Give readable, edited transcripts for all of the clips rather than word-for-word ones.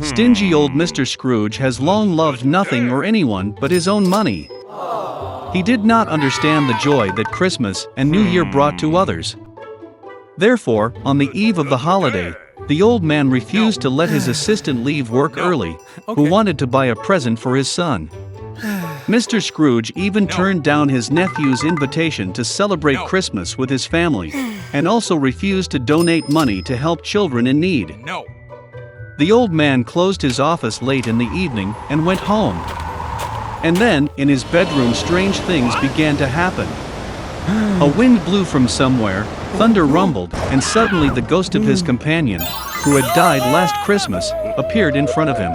Stingy old Mr. Scrooge has long loved nothing or anyone but his own money. He did not understand the joy that Christmas and New Year brought to others. Therefore, on the eve of the holiday, the old man refused to let his assistant leave work early, who wanted to buy a present for his son. Mr. Scrooge even turned down his nephew's invitation to celebrate Christmas with his family, and also refused to donate money to help children in need. The old man closed his office late in the evening and went home. And then, in his bedroom, strange things began to happen. A wind blew from somewhere, thunder rumbled, and suddenly the ghost of his companion, who had died last Christmas, appeared in front of him.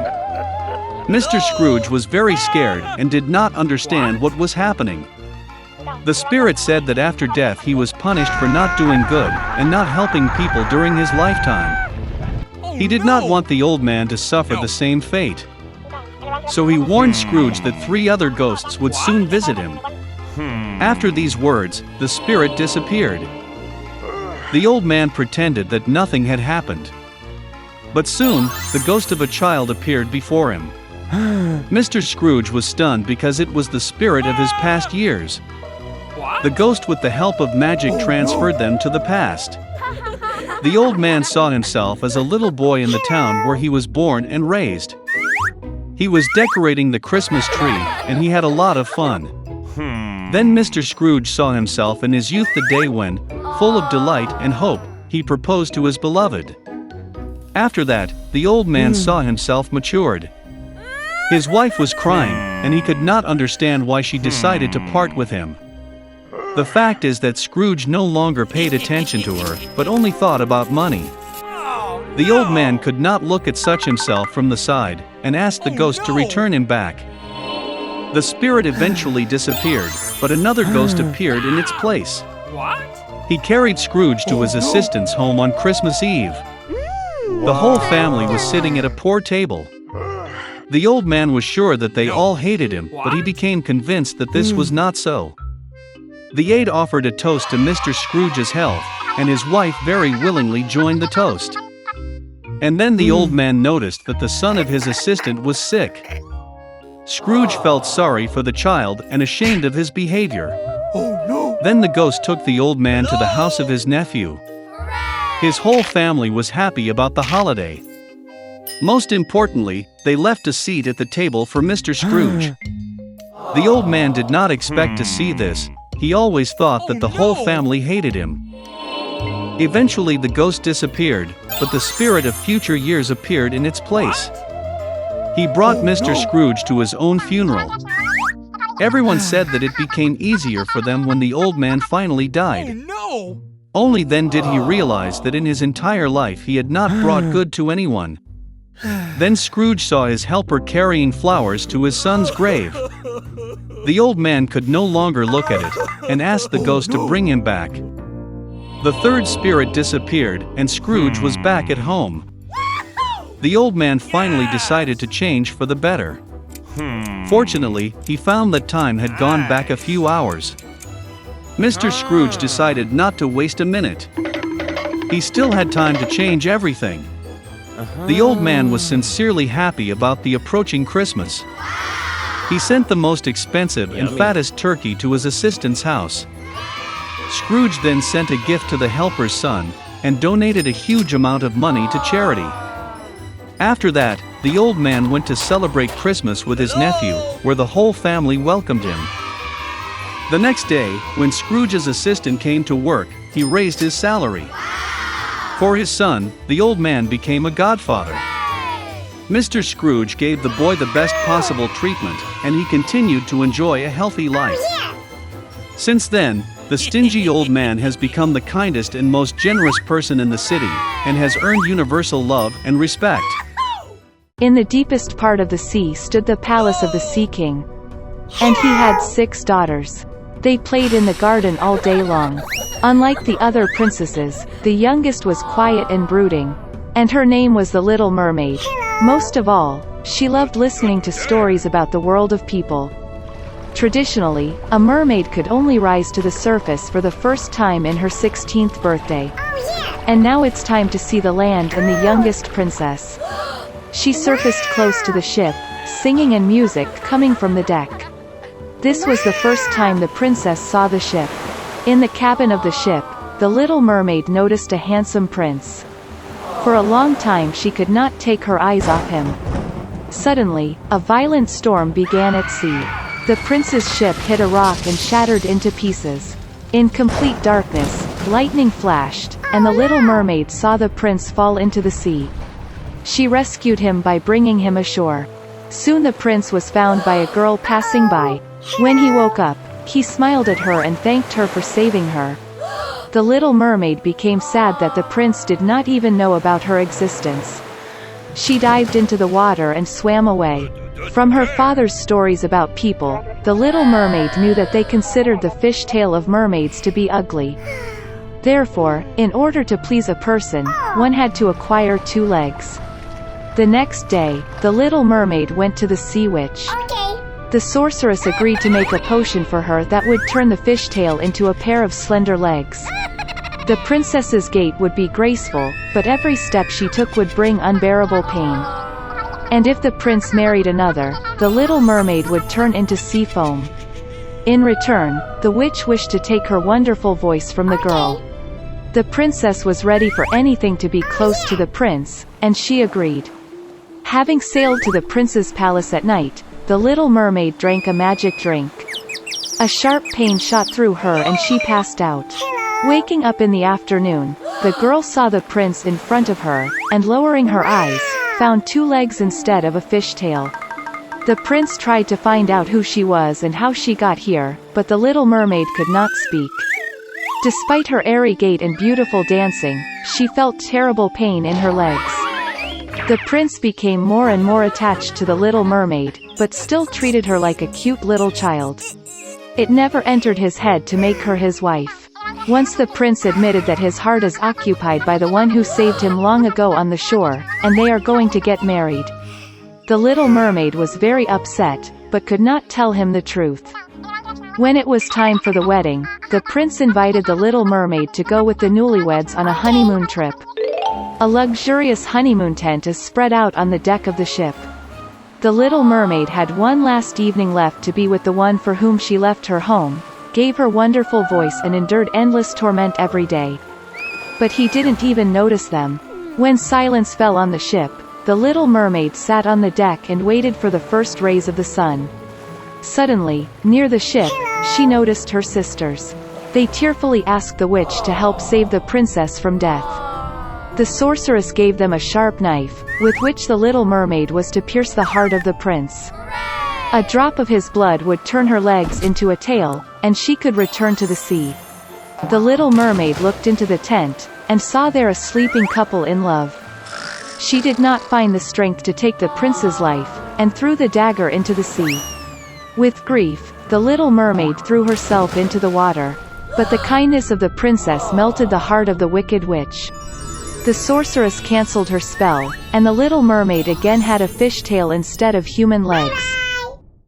Mr. Scrooge was very scared and did not understand what was happening. The spirit said that after death he was punished for not doing good and not helping people during his lifetime. He did not want the old man to suffer the same fate. So he warned Scrooge that 3 other ghosts would soon visit him. After these words, the spirit disappeared. The old man pretended that nothing had happened. But soon, the ghost of a child appeared before him. Mr. Scrooge was stunned because it was the spirit of his past years. The ghost, with the help of magic, transferred them to the past. The old man saw himself as a little boy in the town where he was born and raised. He was decorating the Christmas tree, and he had a lot of fun. Then Mr. Scrooge saw himself in his youth, the day when, full of delight and hope, he proposed to his beloved. After that, the old man saw himself matured. His wife was crying, and he could not understand why she decided to part with him. The fact is that Scrooge no longer paid attention to her, but only thought about money. The old man could not look at such himself from the side, and asked the ghost to return him back. The spirit eventually disappeared, but another ghost appeared in its place. He carried Scrooge to his assistant's home on Christmas Eve. The whole family was sitting at a poor table. The old man was sure that they all hated him, but he became convinced that this was not so. The aide offered a toast to Mr. Scrooge's health, and his wife very willingly joined the toast. And then the old man noticed that the son of his assistant was sick. Scrooge felt sorry for the child and ashamed of his behavior. Then the ghost took the old man to the house of his nephew. His whole family was happy about the holiday. Most importantly, they left a seat at the table for Mr. Scrooge. The old man did not expect to see this. He always thought that the whole family hated him. Eventually the ghost disappeared, but the spirit of future years appeared in its place. He brought Mr. Scrooge to his own funeral. Everyone said that it became easier for them when the old man finally died. Only then did he realize that in his entire life he had not brought good to anyone. Then Scrooge saw his helper carrying flowers to his son's grave. The old man could no longer look at it, and asked the ghost to bring him back. The third spirit disappeared, and Scrooge was back at home. The old man finally decided to change for the better. Fortunately, he found that time had gone back a few hours. Mr. Scrooge decided not to waste a minute. He still had time to change everything. The old man was sincerely happy about the approaching Christmas. He sent the most expensive and fattest turkey to his assistant's house. Scrooge then sent a gift to the helper's son, and donated a huge amount of money to charity. After that, the old man went to celebrate Christmas with his nephew, where the whole family welcomed him. The next day, when Scrooge's assistant came to work, he raised his salary. For his son, the old man became a godfather. Mr. Scrooge gave the boy the best possible treatment, and he continued to enjoy a healthy life. Since then, the stingy old man has become the kindest and most generous person in the city, and has earned universal love and respect. In the deepest part of the sea stood the palace of the Sea King. And he had 6 daughters. They played in the garden all day long. Unlike the other princesses, the youngest was quiet and brooding. And her name was the Little Mermaid. Most of all, she loved listening to stories about the world of people. Traditionally, a mermaid could only rise to the surface for the first time in her 16th birthday. And now it's time to see the land and the youngest princess. She surfaced close to the ship, singing and music coming from the deck. This was the first time the princess saw the ship. In the cabin of the ship, the little mermaid noticed a handsome prince. For a long time she could not take her eyes off him. Suddenly, a violent storm began at sea. The prince's ship hit a rock and shattered into pieces. In complete darkness, lightning flashed, and the little mermaid saw the prince fall into the sea. She rescued him by bringing him ashore. Soon the prince was found by a girl passing by. When he woke up, he smiled at her and thanked her for saving her. The little mermaid became sad that the prince did not even know about her existence. She dived into the water and swam away. From her father's stories about people, the little mermaid knew that they considered the fish-tail of mermaids to be ugly. Therefore, in order to please a person, one had to acquire 2 legs. The next day, the little mermaid went to the sea witch. The sorceress agreed to make a potion for her that would turn the fishtail into a pair of slender legs. The princess's gait would be graceful, but every step she took would bring unbearable pain. And if the prince married another, the little mermaid would turn into sea foam. In return, the witch wished to take her wonderful voice from the girl. The princess was ready for anything to be close to the prince, and she agreed. Having sailed to the prince's palace at night, the little mermaid drank a magic drink. A sharp pain shot through her and she passed out. Waking up in the afternoon, the girl saw the prince in front of her, and lowering her eyes, found 2 legs instead of a fishtail. The prince tried to find out who she was and how she got here, but the little mermaid could not speak. Despite her airy gait and beautiful dancing, she felt terrible pain in her legs. The prince became more and more attached to the little mermaid, but still treated her like a cute little child. It never entered his head to make her his wife. Once the prince admitted that his heart is occupied by the one who saved him long ago on the shore, and they are going to get married. The little mermaid was very upset, but could not tell him the truth. When it was time for the wedding, the prince invited the little mermaid to go with the newlyweds on a honeymoon trip. A luxurious honeymoon tent is spread out on the deck of the ship. The little mermaid had one last evening left to be with the one for whom she left her home, gave her wonderful voice and endured endless torment every day. But he didn't even notice them. When silence fell on the ship, the little mermaid sat on the deck and waited for the first rays of the sun. Suddenly, near the ship, she noticed her sisters. They tearfully asked the witch to help save the princess from death. The sorceress gave them a sharp knife, with which the little mermaid was to pierce the heart of the prince. A drop of his blood would turn her legs into a tail, and she could return to the sea. The little mermaid looked into the tent, and saw there a sleeping couple in love. She did not find the strength to take the prince's life, and threw the dagger into the sea. With grief, the little mermaid threw herself into the water. But the kindness of the princess melted the heart of the wicked witch. The sorceress cancelled her spell, and the little mermaid again had a fishtail instead of human legs.